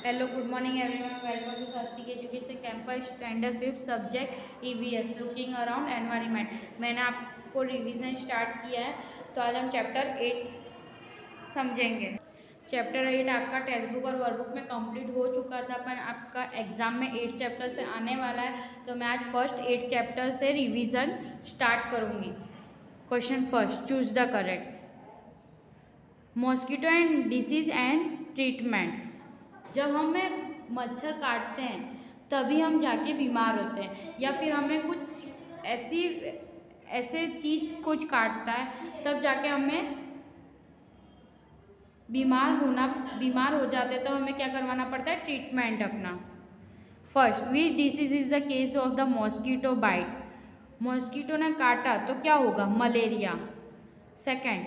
Hello, good morning everyone. Welcome to Swastik Education Campus Standard 5th subject EVS looking around environment. मैंने आपको revision start किया है, तो आज हम चैप्टर 8 समझेंगे। चैप्टर 8 आपका टेक्स्ट बुक और वर्कबुक में कंप्लीट हो चुका था, पर आपका एग्जाम में 8 चैप्टर से आने वाला है, तो मैं आज फर्स्ट 8 चैप्टर से रिवीजन स्टार्ट करूँगी। Question first, choose the correct. Mosquito and disease and treatment. जब हमें मच्छर काटते हैं तभी हम जाके बीमार होते हैं, या फिर हमें कुछ ऐसे चीज़ कुछ काटता है तब जाके हमें बीमार हो जाते हैं, तो हमें क्या करवाना पड़ता है, ट्रीटमेंट अपना। First, which disease is the case of the mosquito bite. Mosquito ने काटा तो क्या होगा, malaria. Second,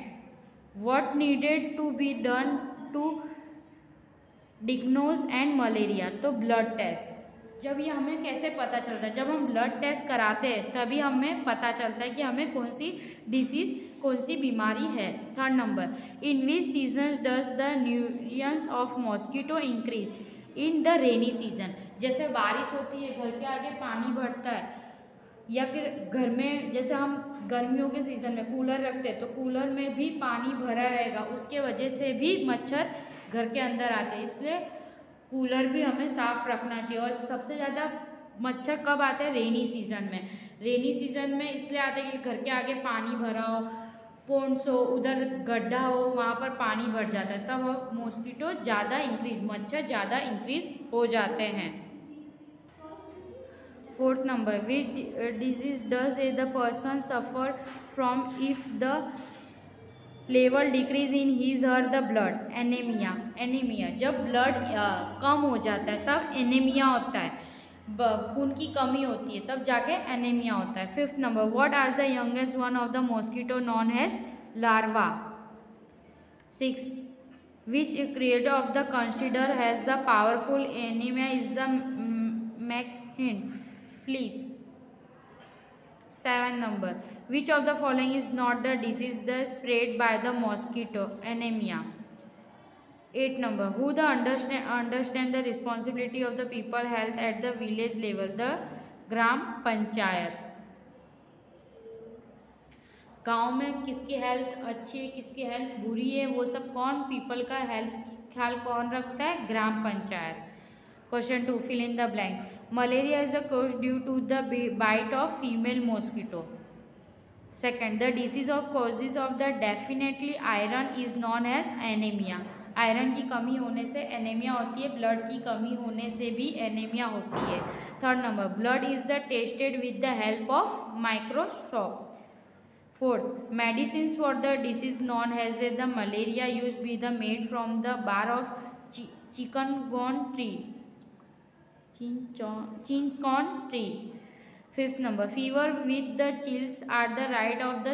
what needed to be done to diagnose and malaria, तो ब्लड टेस्ट। जब ये हमें कैसे पता चलता है, जब हम ब्लड टेस्ट कराते हैं तभी हमें पता चलता है कि हमें कौन सी डिसीज़, कौन सी बीमारी है। Third number, in which season does the nuisance of mosquito increase. In the rainy season, जैसे बारिश होती है घर के आगे पानी भरता है, या फिर घर में जैसे हम गर्मियों के सीज़न में कूलर रखते हैं तो कूलर में भी पानी भरा रहेगा, उसके वजह से भी मच्छर घर के अंदर आते हैं, इसलिए कूलर भी हमें साफ रखना चाहिए। और सबसे ज़्यादा मच्छर कब आते हैं, रेनी सीजन में। रेनी सीजन में इसलिए आते हैं कि घर के आगे पानी भरा हो, पोंड्स हो, उधर गड्ढा हो, वहाँ पर पानी भर जाता है, तब मॉस्किटो ज़्यादा इंक्रीज, मच्छर ज़्यादा इंक्रीज हो जाते हैं। Fourth number, which disease does a the person suffer from if the level decrease in his her the blood. Anaemia. Anaemia, जब ब्लड कम हो जाता है तब एनीमिया होता है, खून की कमी होती है, तब जाके एनीमिया होता है। Fifth number, what are the youngest one of the mosquito known has larva. Six, which creator of the consider has the powerful anaemia is the machine fleas. 7 number, which of the following is not the disease that spread by the mosquito, anemia. 8 number, who the understand the responsibility of the people health at the village level, the ग्राम पंचायत। गांव में किसकी health अच्छी है, किसकी health बुरी है, वो सब कौन, पीपल का हेल्थ ख्याल कौन रखता है, ग्राम panchayat. Question 2, fill in the blanks. Malaria is the cause due to the bite of female mosquito. Second, the disease of causes of the definitely iron is known as anemia. Iron की कमी होने से anaemia होती है, blood की कमी होने से भी एनीमिया होती है। Third number, blood is the tested with the help of microscope. Fourth, medicine for the disease known as the malaria use be the made from the bar of cinchona tree, cinchona tree. Fifth number, fever with the chills are the right of the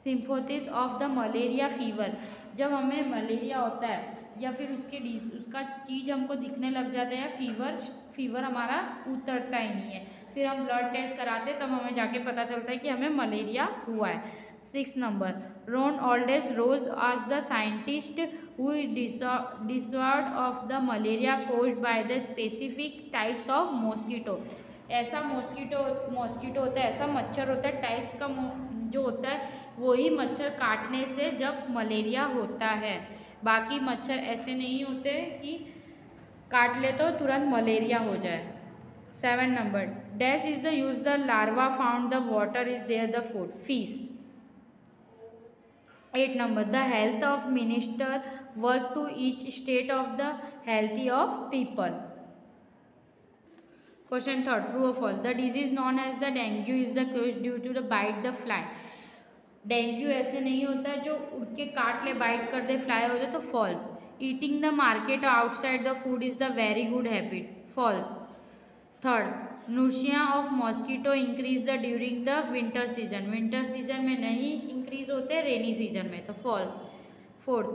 symptoms of the malaria fever. जब हमें malaria होता है या फिर उसका चीज़ हमको दिखने लग जाता है, फीवर हमारा उतरता ही नहीं है, फिर हम ब्लड टेस्ट कराते तब हमें जाके पता चलता है कि हमें मलेरिया हुआ है। 6 number, Ronald Rose as the scientist who is discovered of the malaria caused by the specific types of mosquito. ऐसा मॉस्किटो होता है, ऐसा मच्छर होता है, टाइप का जो होता है वही मच्छर काटने से जब मलेरिया होता है। बाकी मच्छर ऐसे नहीं होते कि काट ले तो तुरंत मलेरिया हो जाए। 7 number, dash is the use the larvae found the water is there the food, fish. 8 number, the health of minister work to each state of the healthy of people. Question third, true or false, the disease known as the dengue is the cause due to the bite the fly. Dengue ऐसे नहीं होता जो उड़ के काट ले, bite कर दे, fly हो जाए, तो false. Eating the market outside the food is the very good habit, false. Third, nuisance of mosquito increase the during the winter season. Winter season में नहीं इंक्रीज होते, रेनी सीजन में, तो false. Fourth,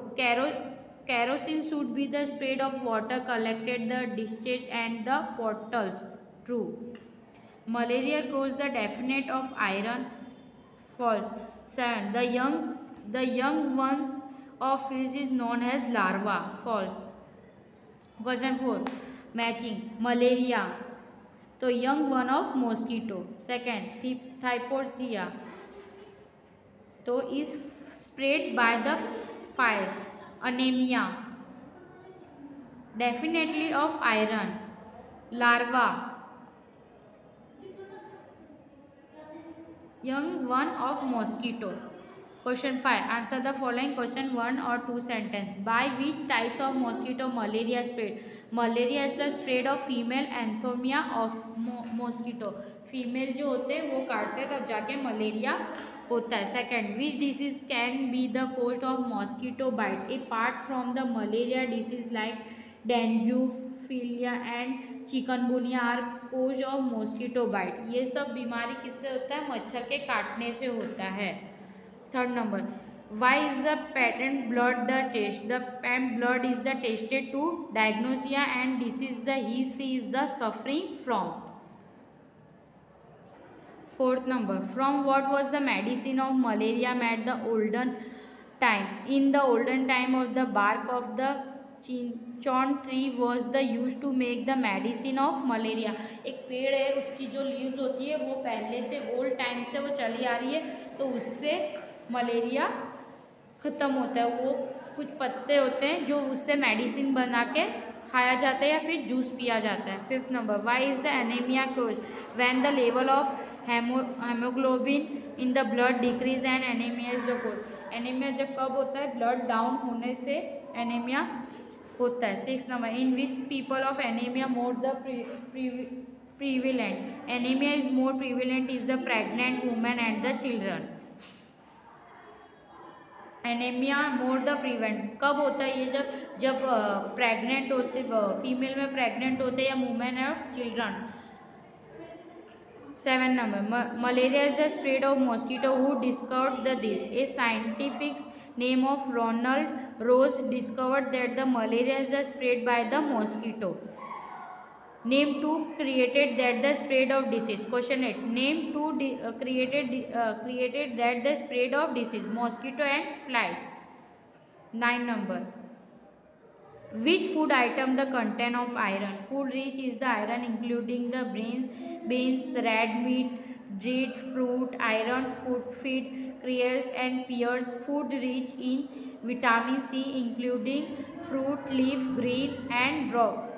kerosene should be the spread of water collected the discharge and the portals, true. Malaria cause the definite of iron, false. 7, the young ones of fish is known as larva. False. Question 4. Matching. Malaria. तो young one of mosquito. Second, Thypodia. तो is spread by the fly. Anemia. Definitely of iron. Larva. Young one of mosquito. Question 5. Answer the following question 1 or 2 sentence. By which types of mosquito malaria spread? Malaria is the spread of female एंथोमिया of mosquito. Female जो होते हैं वो काटते हैं तब जाके malaria होता है. Second, which disease can be the cause of mosquito bite apart from the malaria disease like dengue, filaria and chikungunya are cause of mosquito bite. ये सब बीमारी किससे होता है? मच्छर के काटने से होता है. Third number, why is the patent blood the test? The patent blood is the tested to diagnose and disease the he/she is the suffering from. Fourth number, from what was the medicine of malaria made the olden time? In the olden time of the bark of the chinchon tree was the used to make the medicine of malaria. एक पेड़ है उसकी जो leaves होती है वो पहले से ओल्ड टाइम से वो चली आ रही है तो उससे मलेरिया ख़त्म होता है. वो कुछ पत्ते होते हैं जो उससे मेडिसिन बना के खाया जाता है या फिर जूस पिया जाता है. Fifth number, why is the anaemia cause? When the level of haemoglobin in the blood decrease and anaemia is the cause. Anaemia जब कब होता है? ब्लड डाउन होने से एनीमिया होता है. Six number, in which people of anaemia more the prevalent? Anaemia is more prevalent is the pregnant women and the children. Anaemia more the prevent कब होता है? ये जब प्रेग्नेंट होते, फीमेल में प्रेग्नेंट होते या वुमेन और children. 7 number, malaria is the spread of mosquito who discovered the this? A scientific name of Ronald Ross discovered that the malaria is the spread by the mosquito. Name 2 created that the spread of disease. Question 8. Name 2 created that the spread of disease. Mosquito and flies. 9 number. Which food item the content of iron? Food rich is the iron including the beans, red meat, dried fruit, iron food feed, cereals and pears. Food rich in vitamin C including fruit, leaf, green and broth.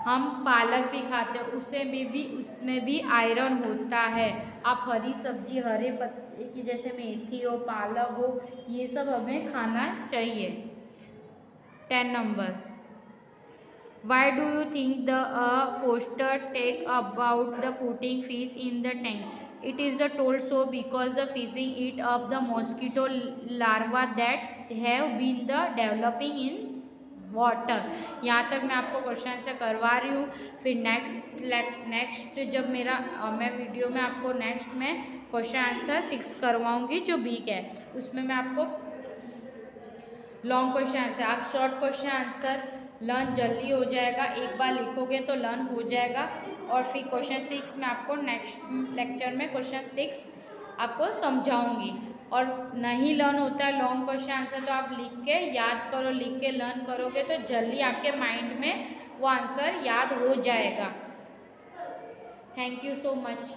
हम पालक भी खाते हैं उसमें भी iron होता है. आप हरी सब्जी, हरे पत्ते की जैसे मेथी हो, पालक हो, ये सब हमें खाना चाहिए. 10 number, why do you think the poster take about the putting fish in the tank? It is the told so because the fishing it up the mosquito larvae that have been the developing in water. यहाँ तक मैं आपको question answer करवा रही हूँ. फिर next जब मैं वीडियो में आपको नेक्स्ट में क्वेश्चन आंसर 6 करवाऊँगी जो वीक है उसमें मैं आपको लॉन्ग क्वेश्चन आंसर, आप शॉर्ट क्वेश्चन आंसर लर्न जल्दी हो जाएगा. एक बार लिखोगे तो लर्न हो जाएगा. और फिर क्वेश्चन 6 मैं आपको नेक्स्ट लेक्चर में क्वेश्चन 6 आपको समझाऊँगी. और नहीं लर्न होता है लॉन्ग क्वेश्चन आंसर तो आप लिख के याद करो. लिख के लर्न करोगे तो जल्दी आपके माइंड में वो आंसर याद हो जाएगा. Thank you so much.